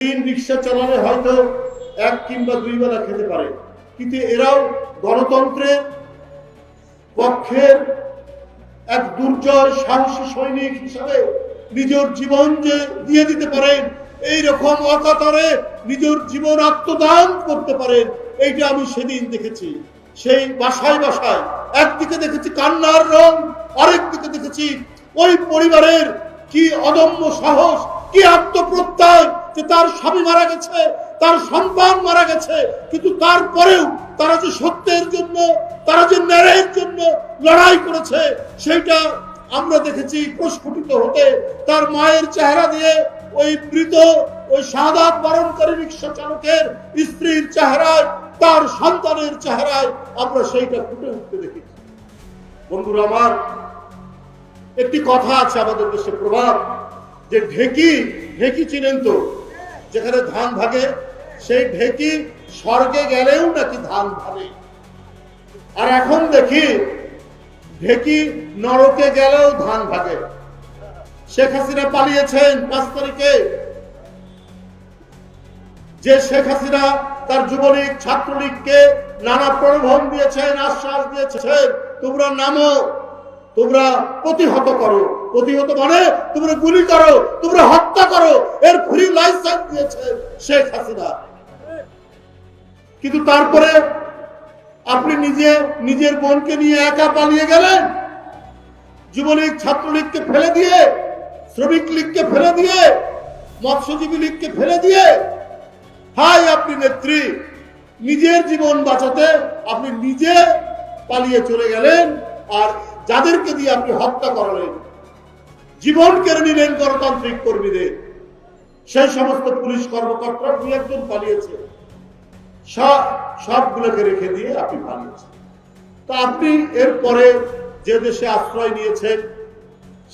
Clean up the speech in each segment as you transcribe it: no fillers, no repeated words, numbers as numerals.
রিক্সা চালালে হয়তো এক কিংবা দুই বেলা খেতে পারে, কিন্তু এরাও গণতন্ত্রের পক্ষের এক দুর্জয় সাহসী সৈনিক হিসাবে নিজের জীবন যে দিয়ে দিতে পারেন, এইরকম অকাতরে নিজের জীবন আত্মদান করতে পারেন, এইটা আমি সেদিন দেখেছি। সেই বাসায় বাসায় একদিকে দেখেছি কান্নার রং, আরেকদিকে দেখেছি ওই পরিবারের কি অদম্য সাহস, কি আত্মপ্রত্যয় যে তার স্বামী মারা গেছে, তার সন্তান মারা গেছে, কিন্তু তারপরেও তারা যে সত্যের জন্য, তারা যে ন্যায়ের জন্য লড়াই করেছে, সেইটা আমরা দেখেছি প্রস্ফুটিত হতে। তার মায়ের চেহারা দিয়ে ওই মৃত, ওই শাহাদাত বরণকারী রিক্সা চালকের স্ত্রীর চেহারায়, তার সন্তানের চেহারায় আমরা সেইটা ফুটে উঠতে দেখেছি। বন্ধুরা আমার, একটি কথা আছে আমাদের দেশে প্রভাব, যে ঢেকি, ঢেকি চিনেন তো, যেখানে ধান ভাগে, সেই ঢেকি স্বর্গে গেলেও নাকি ধান ভাগে। আর এখন দেখি ঢেকি নরকে গেলেও ধান ভাগে। শেখ হাসিনা পালিয়েছেন 5 তারিখে, যে শেখ হাসিনা তার যুবলীগ ছাত্রলীগকে নানা প্রলোভন দিয়েছেন, আশ্বাস দিয়েছেন, তোমরা নামো, তোমরা প্রতিহত করো। প্রতিহত মানে তোমরা গুলি করো, তোমরা হত্যা করো, এর ফ্রি লাইসেন্স দিয়েছেন শেখ হাসিনা। কিন্তু তারপরে আপনি নিজের বোনকে নিয়ে একা পালিয়ে গেলেন, যুবলীগ ছাত্রলীগকে ফেলে দিয়ে, শ্রমিক লীগকে ফেলে দিয়ে, মৎস্যজীবী লীগকে ফেলে দিয়ে। হাই আপনি নেত্রী, নিজের জীবন বাঁচাতে আপনি নিজে পালিয়ে চলে গেলেন, আর যাদেরকে দিয়ে আপনি হত্যা করালেন, জীবন কেড়ে নিলেন গণতান্ত্রিক কর্মীদের, সেই সমস্ত পুলিশ কর্মকর্তা 2-1 জন পালিয়েছে, সবগুলোকে রেখে দিয়ে আপনি পালিয়েছেন। তো আপনি এরপরে যে দেশে আশ্রয় নিয়েছেন,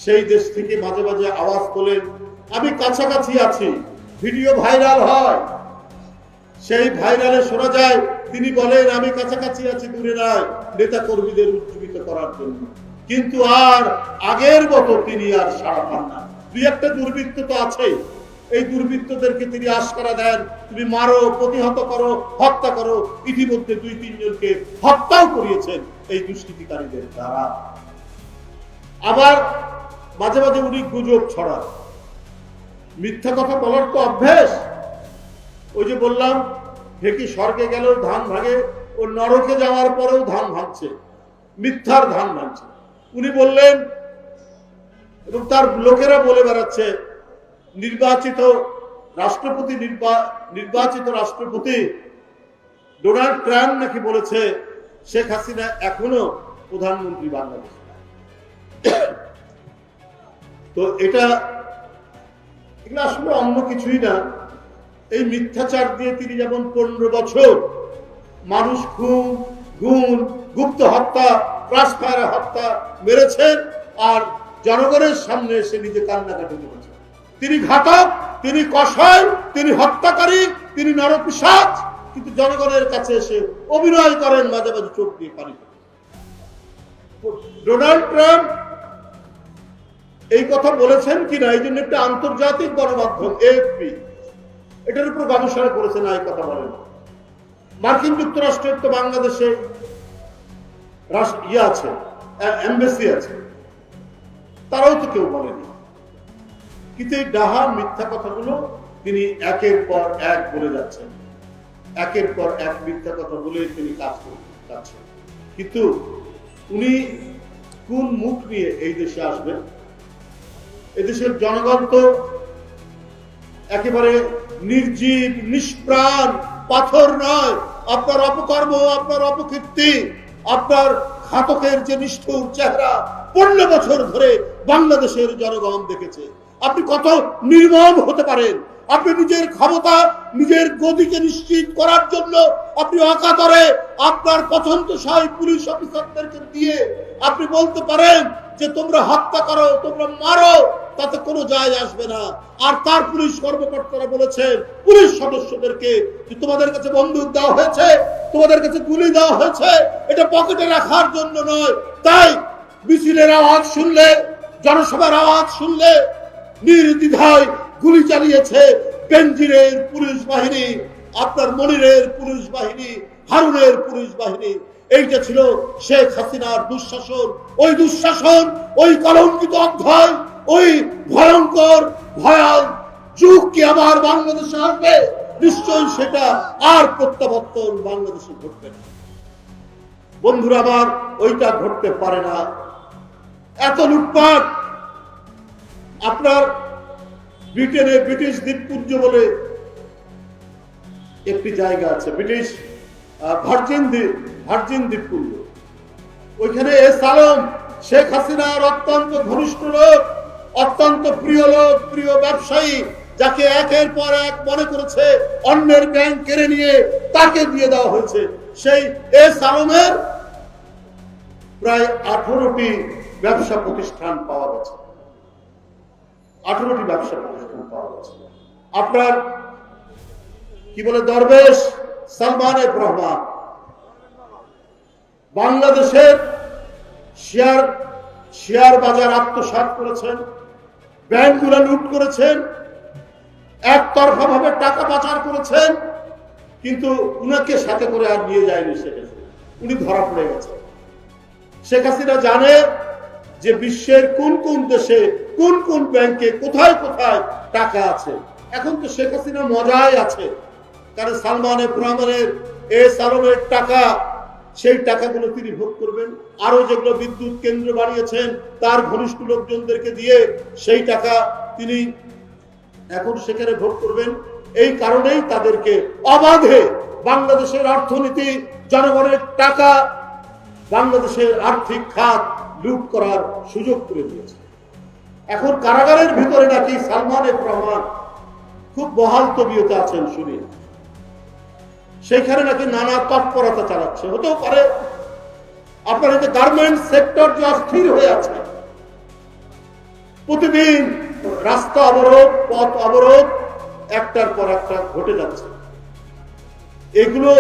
সেই দেশ থেকে মাঝে মাঝে আওয়াজ তোলেন, আমি কাছাকাছি আছি, ভিডিও ভাইরাল হয়, সেই ভাইরালে শোনা যায় তিনি বলেন আমি কাছাকাছি আছি, দূরে নয়, নেতা কর্মীদের উজ্জীবিত করার জন্য। কিন্তু আর আগের মতো তিনি আর সাড়া পান না। 2-1টা দুর্বৃত্ত তো আছে, এই দুর্বৃত্তদেরকে তিনি আশকারা দেন, তুমি মারো, প্রতিহত করো, হত্যা করো। ইতিমধ্যে 2-3 জনকে হত্যাও করিয়েছেন এই দুষ্কৃতিকারীদের দ্বারা। আবার মাঝে মাঝে উনি গুজব ছড়ান, মিথ্যা কথা বলার তো অভ্যেস। ওই যে বললাম ঢেকি স্বর্গে গেলেও ধান ভাগে, ও নরকে যাওয়ার পরেও ধান ভাঙছে, মিথ্যার ধান ভাঙছে। উনি বললেন, এবং তার লোকেরা বলে বেড়াচ্ছে, নির্বাচিত রাষ্ট্রপতি ডোনাল্ড ট্রাম্প নাকি বলেছে শেখ হাসিনা এখনো প্রধানমন্ত্রী বাংলাদেশ। তো এটা আসলে অন্য কিছুই না, এই মিথ্যাচার দিয়ে তিনি যেমন 15 বছর মানুষ খুন, গুম, গুপ্ত হত্যা, ক্রাসফায়ারে হত্যা মেরেছেন, আর জনগণের সামনে এসে নিজে কান্নাকাটি করেছেন। তিনি ঘাতক, তিনি কসাই, তিনি হত্যাকারী, তিনি নরপিশাচ, কিন্তু জনগণের কাছে এসে অভিনয় করেন, মাঝে মাঝে চোখ দিয়ে পানি। ডোনাল্ড ট্রাম্প এই কথা বলেছেন কিনা, এই জন্য একটা আন্তর্জাতিক গণমাধ্যম AFP এটার উপর গবেষণা করেছে, না এই কথা বলেন। মার্কিন যুক্তরাষ্ট্রের তো বাংলাদেশে আছে, এমবেসি আছে, তারাও তো কেউ বলেনি। কিন্তু এই ডাহা মিথ্যা কথাগুলো তিনি একের পর এক বলে যাচ্ছেন, একের পর এক মিথ্যা কথা বলে তিনি কাজ করে যাচ্ছেন। কিন্তু উনি কোন মুখ নিয়ে এই দেশে আসবেন? এদেশের জনগণ তো একেবারে নির্জীব, নিষ্প্রাণ পাথর নয়। আপনার অপকর্ম, আপনার অপকীর্তি, আপনার ঘাতকের যে নিষ্ঠুর চেহারা 15 বছর ধরে বাংলাদেশের জনগণ দেখেছে। আপনি কত নির্মম হতে পারেন? আপনি নিজের ক্ষমতা, নিজের গদিকে নিশ্চিত করার জন্য আপনি অকাতরে আপনার পছন্দসই পুলিশ অফিসারদেরকে দিয়ে আপনি বলতে পারেন যে তোমরা হত্যা করো, তোমরা মারো, তাতে কোনো যায় আসবে না। আর তার পুলিশ কর্মকর্তারা বলেছেন পুলিশ সদস্যদেরকে যে তোমাদের কাছে বন্দুক দেওয়া হয়েছে, তোমাদের কাছে গুলি দেওয়া হয়েছে, এটা পকেটে রাখার জন্য নয়। তাই মিছিলের আওয়াজ শুনলে, জনসভার আওয়াজ শুনলে নির্দ্বিধায় গুলি চালিয়েছে, বেনজিরের পুলিশ বাহিনী, আপনার মনিরের পুলিশ বাহিনী, হারুনের পুলিশ বাহিনী। এইটা ছিল শেখ হাসিনার দুঃশাসন। ওই দুঃশাসন, ওই কলঙ্কিত অধ্যায়, ওই ভয়ঙ্কর ভয়াল যুগ কি আবার বাংলাদেশে আসবে? নিশ্চয়ই সেটা আর প্রত্যাবর্তন বাংলাদেশে ঘটবে না। বন্ধুরা আমার, ওইটা ঘটতে পারে না। এত লুটপাট। আপনার ব্রিটেনে ব্রিটিশ দ্বীপপুঞ্জ বলে একটি জায়গা আছে, ব্রিটিশ ভার্জিন দ্বীপপুঞ্জ। ওইখানে এস আলম শেখ হাসিনার অত্যন্ত ঘনিষ্ঠ লোক, অত্যন্ত প্রিয় লোক, প্রিয় ব্যবসায়ী, যাকে একের পর এক মনে করেছে অন্যের ব্যাংক কেড়ে নিয়ে তাকে দিয়ে দেওয়া হয়েছে। সেই এস আলমের প্রায় 18টি ব্যবসা প্রতিষ্ঠান পাওয়া গেছে। 18টি ব্যবসা প্রতিষ্ঠান পাওয়া গেছে। আপনার কি বলে দরবেশ সালমান এফ রহমান বাংলাদেশের শেয়ার বাজার আত্মসাৎ করেছেন, ব্যাংকগুলো লুট করেছেন, একতরফা ভাবে টাকা পাচার করেছেন, কিন্তু উনাকে সাথে করে আর নিয়ে যায়নি সেখানে। উনি ধরা পড়ে গেছেন। শেখ হাসিনা জানে যে বিশ্বের কোন কোন দেশে কোন কোন ব্যাংকে কোথায় কোথায় টাকা আছে। এখন তো শেখ হাসিনা মজায় আছে, কারণ সালমান এফ রহমানের এস আলমের টাকা, সেই টাকাগুলো তিনি ভোগ করবেন। আরো যেগুলো বিদ্যুৎ কেন্দ্র বানিয়েছেন তার ঘনিষ্ঠ লোকজনদেরকে দিয়ে সেই টাকা তিনি এখন সেখানে ভোগ করবেন। এই কারণেই তাদেরকে অবাধে বাংলাদেশের অর্থনীতি, জনগণের টাকা, বাংলাদেশের আর্থিক খাত লুট করার সুযোগ করে দিয়েছে। এখন কারাগারের ভিতরে নাকি সালমান এফ রহমান খুব বহাল তবিয়তে আছেন শুনি, সেইখানে নাকি নানা তৎপরতা চালাচ্ছে। হতেও পারে আপনার এই যে গার্মেন্টস সেক্টর যে অস্থির হয়ে আছে, প্রতিদিন রাস্তা অবরোধ, পথ অবরোধ একটার পর একটা ঘটে যাচ্ছে। এগুলো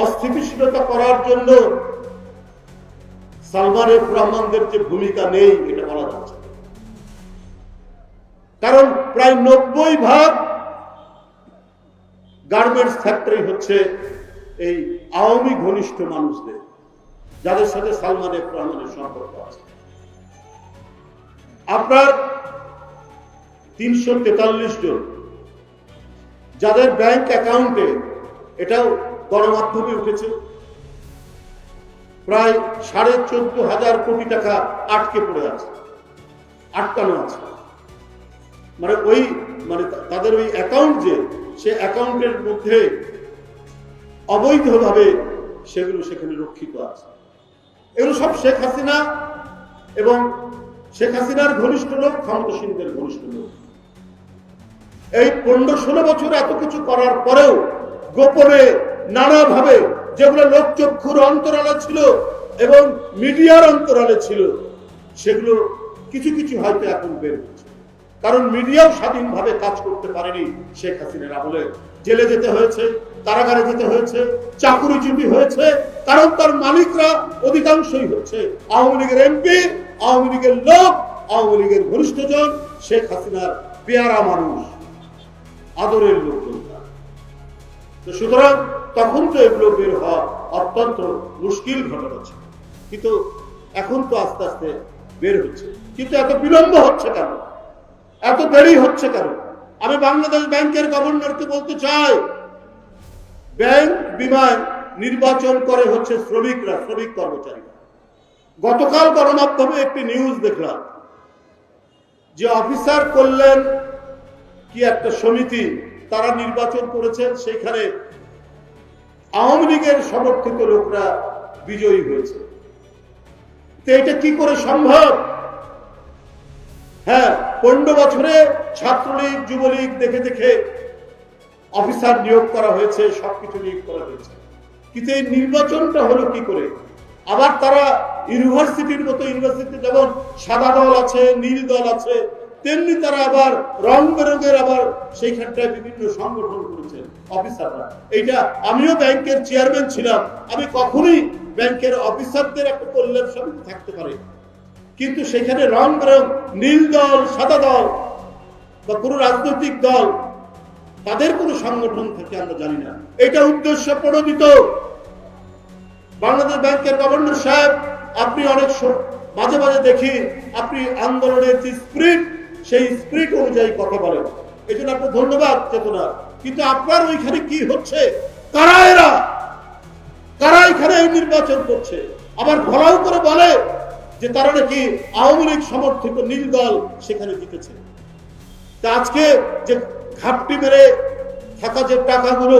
অস্থিতিশীলতা করার জন্য সালমান এফ রহমানদের যে ভূমিকা নেই এটা বলা যাচ্ছে, কারণ প্রায় 90% গার্মেন্টস ফ্যাক্টরি হচ্ছে এই আওয়ামী ঘনিষ্ঠ মানুষদের, যাদের সাথে সালমান এফ রহমানের সম্পর্ক আছে। আপনার 343 জন যাদের ব্যাংক অ্যাকাউন্টে, এটাও গণমাধ্যমে উঠেছে, প্রায় 14,500 কোটি টাকা আটকে পড়ে আছে, আটকানো আছে। মানে তাদের ওই অ্যাকাউন্ট, যে সে অ্যাকাউন্টের মধ্যে অবৈধভাবে সেগুলো সেখানে রক্ষিত আছে। এগুলো সব শেখ হাসিনা এবং শেখ হাসিনার ঘনিষ্ঠ লোক, ক্ষমতাসীনদের ঘনিষ্ঠ লোক। এই 15-16 বছর এত কিছু করার পরেও গোপনে নানাভাবে যেগুলো লোকচক্ষুর অন্তরালে ছিল এবং মিডিয়ার অন্তরালে ছিল, সেগুলো কিছু কিছু হয়তো এখন বের হচ্ছে। কারণ মিডিয়াও স্বাধীনভাবে কাজ করতে পারেনি শেখ হাসিনার আমলে। জেলে যেতে হয়েছে, কারাগারে যেতে হয়েছে, চাকুরিচ্যুতি হয়েছে, কারণ তার মালিকরা অধিকাংশই হচ্ছে আওয়ামী লীগের এমপি, আওয়ামী লীগের লোক, আওয়ামী লীগের ঘনিষ্ঠজন, শেখ হাসিনার পেয়ারা মানুষ, আদরের লোকজন। তো সুতরাং তখন তো এগুলো বের হওয়া অত্যন্ত মুশকিল ঘটনা ছিল, কিন্তু এখন তো আস্তে আস্তে বের হচ্ছে। কিন্তু এত বিলম্ব হচ্ছে কেন, এত দেরি হচ্ছে কেন? আমি বাংলাদেশ ব্যাংকের গভর্নরকে বলতে চাই, ব্যাংক বিমায় নির্বাচন করে হচ্ছে শ্রমিকরা, শ্রমিক কর্মচারীরা। গতকাল গণমাধ্যমে একটি নিউজ দেখলাম যে অফিসার কল্যাণ কি একটা সমিতি, তারা নির্বাচন করেছেন, সেখানে আওয়ামী লীগের সমর্থিত লোকরা বিজয়ী হয়েছে। তো এটা কি করে সম্ভব? হ্যাঁ, 15 বছরে ছাত্রলীগ, যুবলীগ দেখে দেখে অফিসার নিয়োগ করা হয়েছে, সবকিছু নিয়োগ করা হয়েছে, কিন্তু এই নির্বাচনটা হলো কি করে? আবার তারা ইউনিভার্সিটির মতো, ইউনিভার্সিটি যেমন সাদা দল আছে, নীল দল আছে, তেমনি তারা আবার রং বেরঙের আবার সেইখানটায় বিভিন্ন সংগঠন করেছেন অফিসাররা। এইটা আমিও ব্যাংকের চেয়ারম্যান ছিলাম, আমি কখনোই ব্যাংকের অফিসারদের একটা কল্যাণ সমিতি থাকতে পারে, কিন্তু সেখানে রং বেরং নীল দল, সাদা দল বা কোনো রাজনৈতিক দল তাদের কোনো সংগঠন থেকে আমরা জানি না। এটা উদ্দেশ্য প্রণোদিত। বাংলাদেশ ব্যাংকের গভর্নর সাহেব, আপনি অনেক মাঝে মাঝে দেখি আপনি আন্দোলনের যে স্পিরিট, সেই স্পিরিট অনুযায়ী কথা বলেন, এই জন্য আপনার ধন্যবাদ চেতনা। কিন্তু আপনার ওইখানে কি হচ্ছে? কারা এরা? কারা এখানে এই নির্বাচন করছে? আবার ঘোরাও করে বলে যে তারা নাকি আওয়ামী লীগ সমর্থিত নীল দল সেখানে জিতেছে। তা আজকে যে ঘাপটি মেরে থাকা যে টাকাগুলো,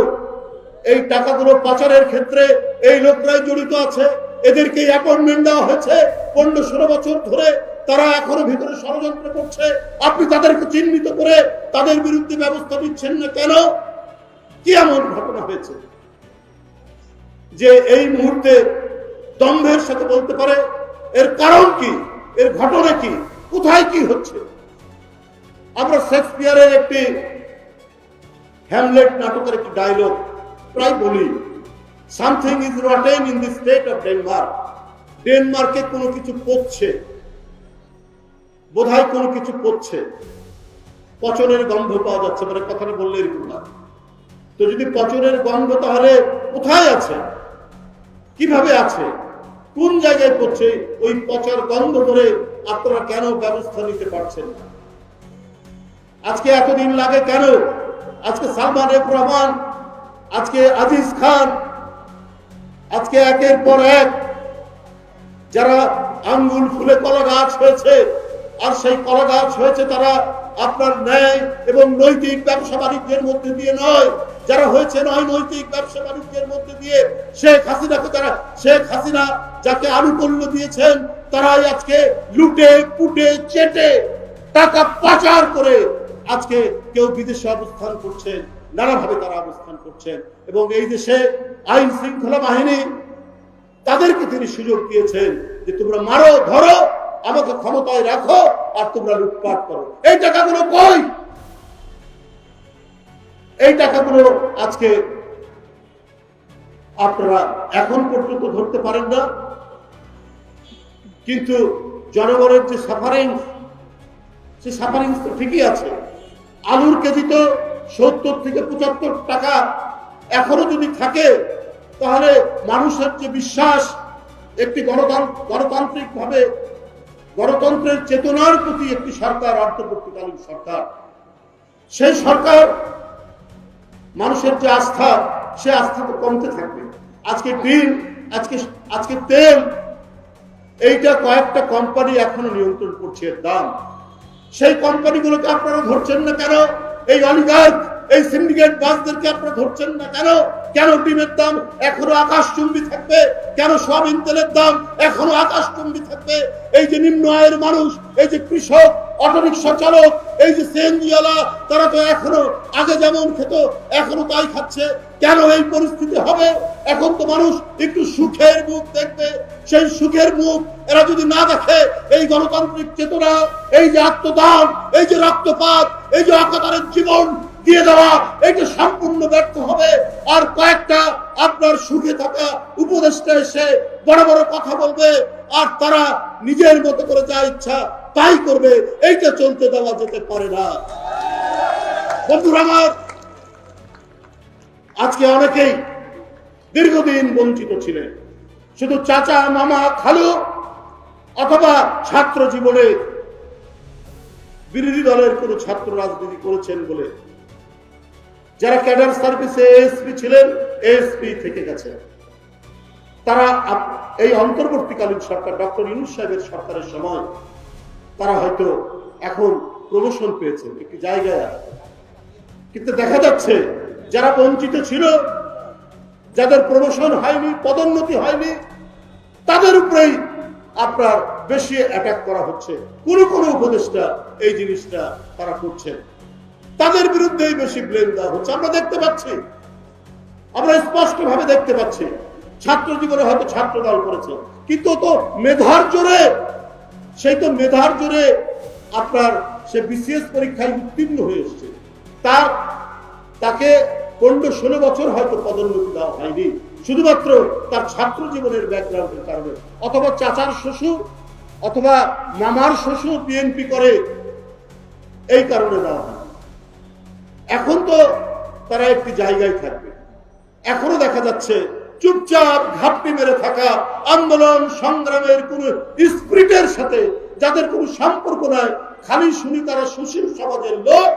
এই টাকাগুলো পাচারের ক্ষেত্রে এই লোকরাই জড়িত আছে। এদেরকে অ্যাপয়েন্টমেন্ট দেওয়া হয়েছে 15-16 বছর ধরে, তারা এখনো ভিতরে ষড়যন্ত্র করছে। আপনি তাদেরকে চিহ্নিত করে তাদের বিরুদ্ধে ব্যবস্থা নিচ্ছেন না কেন? কি এমন ঘটনা হয়েছে যে এই মুহূর্তে দম্ভের সাথে বলতে পারে? এর কারণ কি? এর ঘটনা কি? কোথায় কি হচ্ছে? আমরা শেক্সপিয়ারের একটি হ্যামলেট নাটকের একটি ডায়লগ প্রায় বলি, something is rotten in the state of Denmark. ডেনমার্কে কোনো কিছু পচছে, বোধহয় কোনো কিছু পচছে, পচনের গন্ধ পাওয়া যাচ্ছে। মানে কথাটা বললে এরকম না। তো যদি পচনের গন্ধ, তাহলে কোথায় আছে? কিভাবে আছে? কোন জায়গায় পড়ছে? ওই পচার গন্ধ ধরে আপনারা কেন ব্যবস্থা নিতে পারছেন না? আজকে এতদিন লাগে কেন? আজকে সালমান এফ রহমান, আজকে আজিজ খান, আজকে একের পর এক যারা আঙ্গুল ফুলে কলা গাছ হয়েছে, আর সেই কলা গাছ হয়েছে তারা আপনার ন্যায় এবং নৈতিক ব্যবসা বাণিজ্যের মধ্যে দিয়ে নয়, যারা হয়েছে নৈতিক ব্যবসা বাণিজ্যের মধ্যে দিয়ে। শেখ হাসিনা যাকে আনুকূল্য দিয়েছেন, তারাই আজকে লুটে পুটে চেটে টাকা পাচার করে আজকে কেউ বিদেশে অবস্থান করছেন, নানাভাবে তারা অবস্থান করছেন। এবং এই দেশে আইন শৃঙ্খলা বাহিনী, তাদেরকে তিনি সুযোগ দিয়েছেন যে তোমরা মারো, ধরো, আমাকে ক্ষমতায় রাখো, আর তোমরা লুটপাট করো। এই টাকাগুলো কই? এই টাকাগুলো আজকে আপনারা এখন পর্যন্ত ধরতে পারেন না। কিন্তু জনগণের যে সাফারিং, সে সাফারিং তো ঠিকই আছে। আলুর কেজি তো 70 থেকে 75 টাকা এখনো যদি থাকে, তাহলে মানুষের যে বিশ্বাস, একটি গণতান্ত্রিক ভাবে গণতন্ত্রের চেতনার প্রতি একটি সরকার, অন্তর্বর্তীকালীন সরকার, সেই সরকার মানুষের যে আস্থা, সে আস্থা তো কমতে থাকবে। আজকে ডিম, আজকে তেল, এইটা কয়েকটা কোম্পানি এখনো নিয়ন্ত্রণ করছে দাম। সেই কোম্পানিগুলোকে আপনারা ধরছেন না কেন? এই অলিগার্ক, এই সিন্ডিকেট বাসদেরকে আপনারা ধরছেন না কেন? কেন ডিমের দাম এখনো আকাশচুম্বী থাকবে? কেন সয়াবিন তেলের দাম এখনো আকাশচুম্বী থাকবে? এই যে নিম্ন আয়ের মানুষ, এই যে কৃষক, অটোরিকশা চালক, এই যে সিএনজিওয়ালা, তারা তো এখনো আগে যেমন খেত এখনো তাই খাচ্ছে। কেন এই পরিস্থিতি হবে? এখন তো মানুষ একটু সুখের মুখ দেখবে। সেই সুখের মুখ এরা যদি না দেখে, এই গণতান্ত্রিক চেতনা, এই যে আত্মদান, এই যে রক্তপাত, এই যে অকাতরের জীবন দিয়ে দেওয়া, এটা সম্পূর্ণ ব্যর্থ হবে। আর কয়েকটা আপনার সুখে থাকা উপদেষ্টা এসে বড় বড় কথা বলবে, আর তারা নিজের মতো করে যা ইচ্ছা তাই করবে। এইটা চলতে দেওয়া যেতে পারে না। বন্ধুরা আমার, আজকে অনেকেই দীর্ঘদিন বঞ্চিত ছিলেন। শুধু চাচা, মামা, খালু অথবা ছাত্র জীবনে বিরোধী দলের কোন ছাত্র রাজনীতি করেছেন বলে যারা ক্যাডার সার্ভিসে এএসপি ছিলেন, এএসপি থেকে গেছে। তারা এই অন্তর্বর্তীকালীন সরকার, ডক্টর ইউনূস সাহেবের সরকারের সময় তারা হয়তো এখন প্রমোশন পেয়েছেন একটি জায়গায়। কিন্তু দেখা যাচ্ছে যারা বঞ্চিত ছিল, যাদের প্রমোশন হয়নি, পদোন্নতি হয়নি, তাদের উপরেই আপনার বেশি অ্যাটাক করা হচ্ছে। কোন কোন উপদেষ্টা এই জিনিসটা তারা করছেন, তাদের বিরুদ্ধেই বেশি ব্লেম দেওয়া হচ্ছে। আমরা দেখতে পাচ্ছি, আমরা স্পষ্ট ভাবে দেখতে পাচ্ছি। ছাত্র জীবনে হয়তো ছাত্র দল করেছে, কিন্তু তো মেধার জোরে, সেই তো মেধার জোরে আপনার সে বিসিএস পরীক্ষায় উত্তীর্ণ হয়ে এসছে। তাকে 15-16 বছর হয়তো পদোন্নতি দেওয়া হয়নি, শুধুমাত্র তার ছাত্র জীবনের ব্যাকগ্রাউন্ডের কারণে, অথবা চাচার শ্বশুর অথবা মামার শ্বশুর বিএনপি করে, এই কারণে দেওয়া হয়। এখন তো তারা একটি জায়গায় থাকবে। এখনো দেখা যাচ্ছে চুপচাপ ঘাপটি মেরে থাকা আন্দোলন সংগ্রামের কোন স্পিরিটের সাথে যাদের কোনো সম্পর্ক নাই, খালি শুনি তারা সুশীল সমাজের লোক,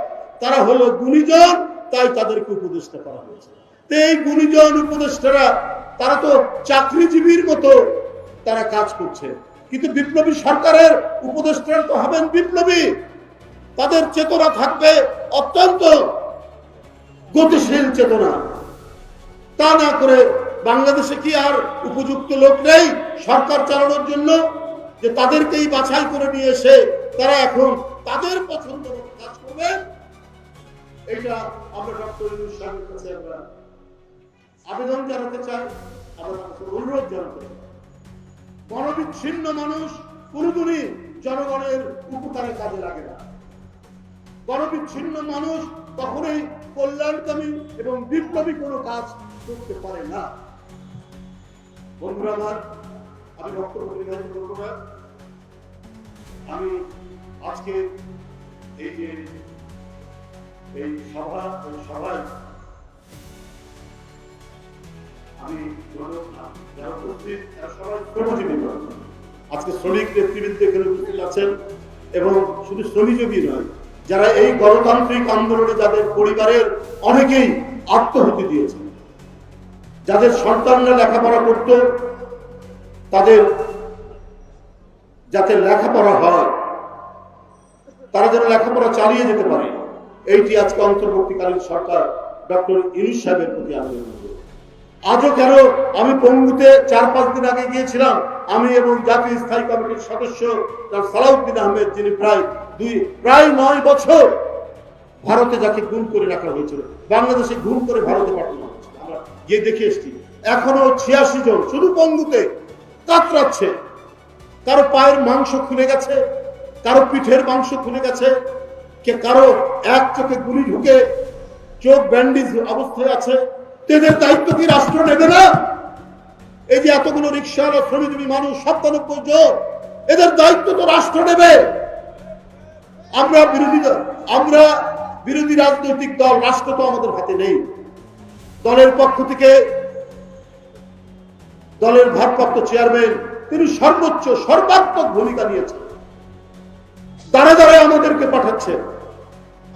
তারা হলো গুণীজন, তাই তাদেরকে উপদেষ্টা করা হয়েছে। তো এই গুণীজন উপদেষ্টারা তারা তো চাকরিজীবীর মতো তারা কাজ করছে, কিন্তু বিপ্লবী সরকারের উপদেষ্টারা তো হবেন বিপ্লবী, তাদের চেতনা থাকবে অত্যন্ত গতিশীল চেতনা। তা না করে বাংলাদেশে কি আর উপযুক্ত লোক নেই সরকার চালানোর জন্য, যে তাদেরকেই বাছাই করে নিয়ে এসে তারা এখন তাদের পছন্দ মতো কাজ করবে? এটা আমরা ডক্টর ইউনূস সাহেবের কাছে আমরা আবেদন জানাতে চাই, আমরা অনুরোধ জানাতে চাই। গণবিচ্ছিন্ন মানুষ কোনদিনই জনগণের উপকারে কাজে লাগে না। গণবিচ্ছিন্ন মানুষ কখনোই কল্যাণকামী এবং বিপ্লবী কোনো কাজ করতে পারে না। বন্ধুরা আমার, আমি বক্তব্য নির্ধারণ করব না। আমি আজকে এই সভায় আমি যারা উপস্থিত সবাই শ্রমজীবী, আজকে শ্রমিক নেতৃবৃন্দ এখানে উপস্থিত আছেন, এবং শুধু শ্রমজীবী নয়, যারা এই গণতান্ত্রিক আন্দোলনে যাদের পরিবারের অনেকেই আত্মহত্যা দিয়েছেন, যাদের সন্তানরা লেখাপড়া করত, তাদের যাতে লেখাপড়া হয়, তারা যেন লেখাপড়া চালিয়ে যেতে পারে, এইটি আজকে অন্তর্বর্তীকালীন সরকার ডক্টর ইউনূস সাহেবের প্রতি আবেদন করব। আজও কেন আমি পঙ্গুতে 4-5 দিন আগে গিয়েছিলাম, আমি এবং জাতীয় স্থায়ী কমিটির সদস্য সালাউদ্দিন আহমেদ, যিনি প্রায় 9 বছর ভারতে যাকে গুম করে রাখা হয়েছিল, বাংলাদেশে গুম করে ভারতে পাঠানো হয়েছিল, আমরা গিয়ে দেখে এসেছি। এখনো 86 জন শুধু পঙ্গুতে কাতরাচ্ছে। কারো পায়ের মাংস খুলে গেছে, কারো পিঠের মাংস খুলে গেছে, কারো এক চোখে গুলি ঢুকে চোখ ব্যান্ডেজ অবস্থায় আছে। এদের দায়িত্ব কি রাষ্ট্র নেবে না? এই যে এতগুলো রিকশাওয়ালা শ্রমিকজীবী মানুষ 97 জন, এদের দায়িত্ব তো রাষ্ট্র নেবে। আমরা বিরোধী রাজনৈতিক দল, রাষ্ট্র তো আমাদের হাতে নেই। দলের পক্ষ থেকে দলের ভারপ্রাপ্ত চেয়ারম্যান তিনি সর্বাত্মক ভূমিকা নিয়েছেন, দাঁড়ে দাঁড়ে আমাদেরকে পাঠাচ্ছে।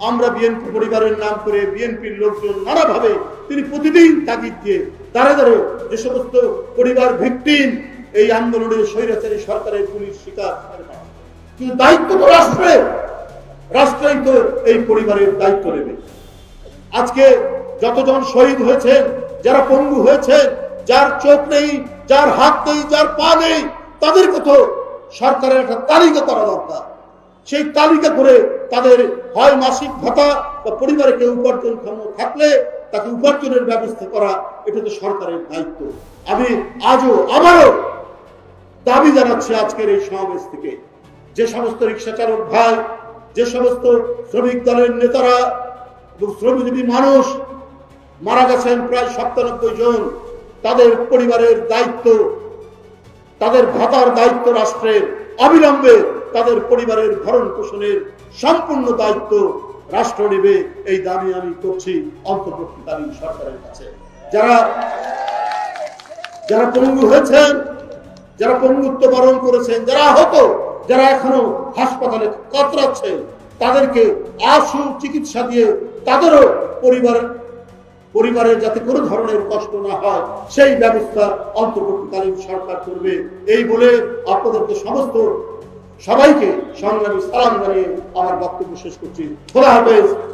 আমরা বিএনপি পরিবারের নাম করে বিএনপির লোকজন নানাভাবে তিনি প্রতিদিন তাগিদ দিয়ে দাঁড়ে দাঁড়ে যে সমস্ত পরিবার ভিকটিম এই আন্দোলনের স্বৈরাচারী সরকারের পুলিশ শিকার, কিন্তু দায়িত্ব তো রাষ্ট্রের, রাষ্ট্রই তো এই পরিবারের দায়িত্ব নেবে। আজকে যতজন শহীদ হয়েছেন, যারা পঙ্গু হয়েছেন, যার চোখ নেই, যার হাত নেই, যার পা নেই, তাদেরকে তো সরকারের একটা তালিকা করা দরকার। সেই তালিকা করে তাদের হয় মাসিক ভাতা বা পরিবারে কেউ উপার্জনক্ষম থাকলে তাকে উপার্জনের ব্যবস্থা করা, এটা তো সরকারের দায়িত্ব। আমি আবারও দাবি জানাচ্ছি আজকের এই সমাবেশ থেকে, যে সমস্ত রিক্সা চালক ভাই, যে সমস্ত শ্রমিক দলের নেতারা এবং শ্রমজীবী মানুষ মারা গেছেন প্রায় 97 জন, তাদের পরিবারের দায়িত্ব, তাদের ভাতার দায়িত্ব রাষ্ট্রের, অবিলম্বে তাদের পরিবারের ভরণ পোষণের সম্পূর্ণ দায়িত্ব রাষ্ট্র নেবে, এই দাবি আমি করছি অন্তর্বর্তীকালীন সরকারের কাছে। যারা পঙ্গু হয়েছেন, যারা পঙ্গুত্ব বরণ করেছেন, যারা আহত, যারা এখনো হাসপাতালে কাতরাচ্ছেন, তাদেরকে আশু চিকিৎসা দিয়ে তাদেরও পরিবারের যাতে কোনো ধরনের কষ্ট না হয় সেই ব্যবস্থা অন্তর্বর্তীকালীন সরকার করবে। এই বলে আপনাদেরকে সবাইকে সংগ্রামী সালাম জানিয়ে আমার বক্তব্য শেষ করছি। খোদা হাফেজ।